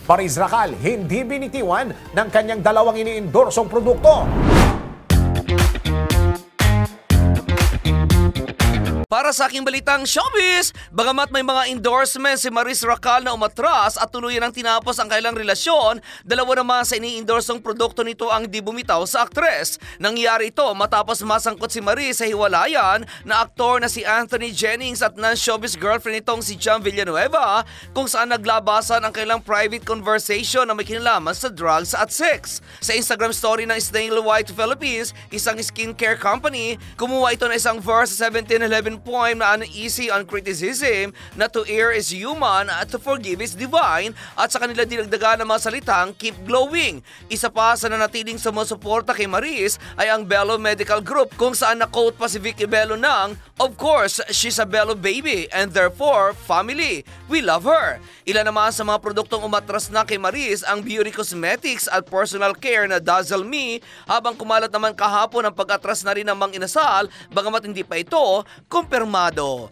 Maris Racal hindi binitiwan ng kanyang dalawang iniindorsong produkto. Para sa aking balitang showbiz, bagamat may mga endorsements si Maris Racal na umatras at tuluyan ang tinapos ang kailang relasyon, dalawa naman sa iniindorsong produkto nito ang di bumitaw sa aktres. Nangyari ito matapos masangkot si Maris sa hiwalayan na aktor na si Anthony Jennings at non-showbiz girlfriend nitong si John Villanueva, kung saan naglabasan ang kailang private conversation na may kinalaman sa drugs at sex. Sa Instagram story ng Snail White Philippines, isang skincare company, kumuha ito na isang verse sa 1711 poem na uneasy on criticism na to err is human at to forgive is divine, at sa kanila dinagdagan ng mga salitang keep glowing. Isa pa sa nanatiling sumusuporta kay Maris ay ang Bello Medical Group, kung saan na-quote pa si Vicky Bello ng, "Of course, she's a Bello baby and therefore family. We love her." Ilan naman sa mga produktong umatras na kay Maris ang beauty cosmetics at personal care na Dazzle Me, habang kumalat naman kahapon ang pag-atras na rin ng Mang Inasal, bagamat hindi pa ito kumpirmado.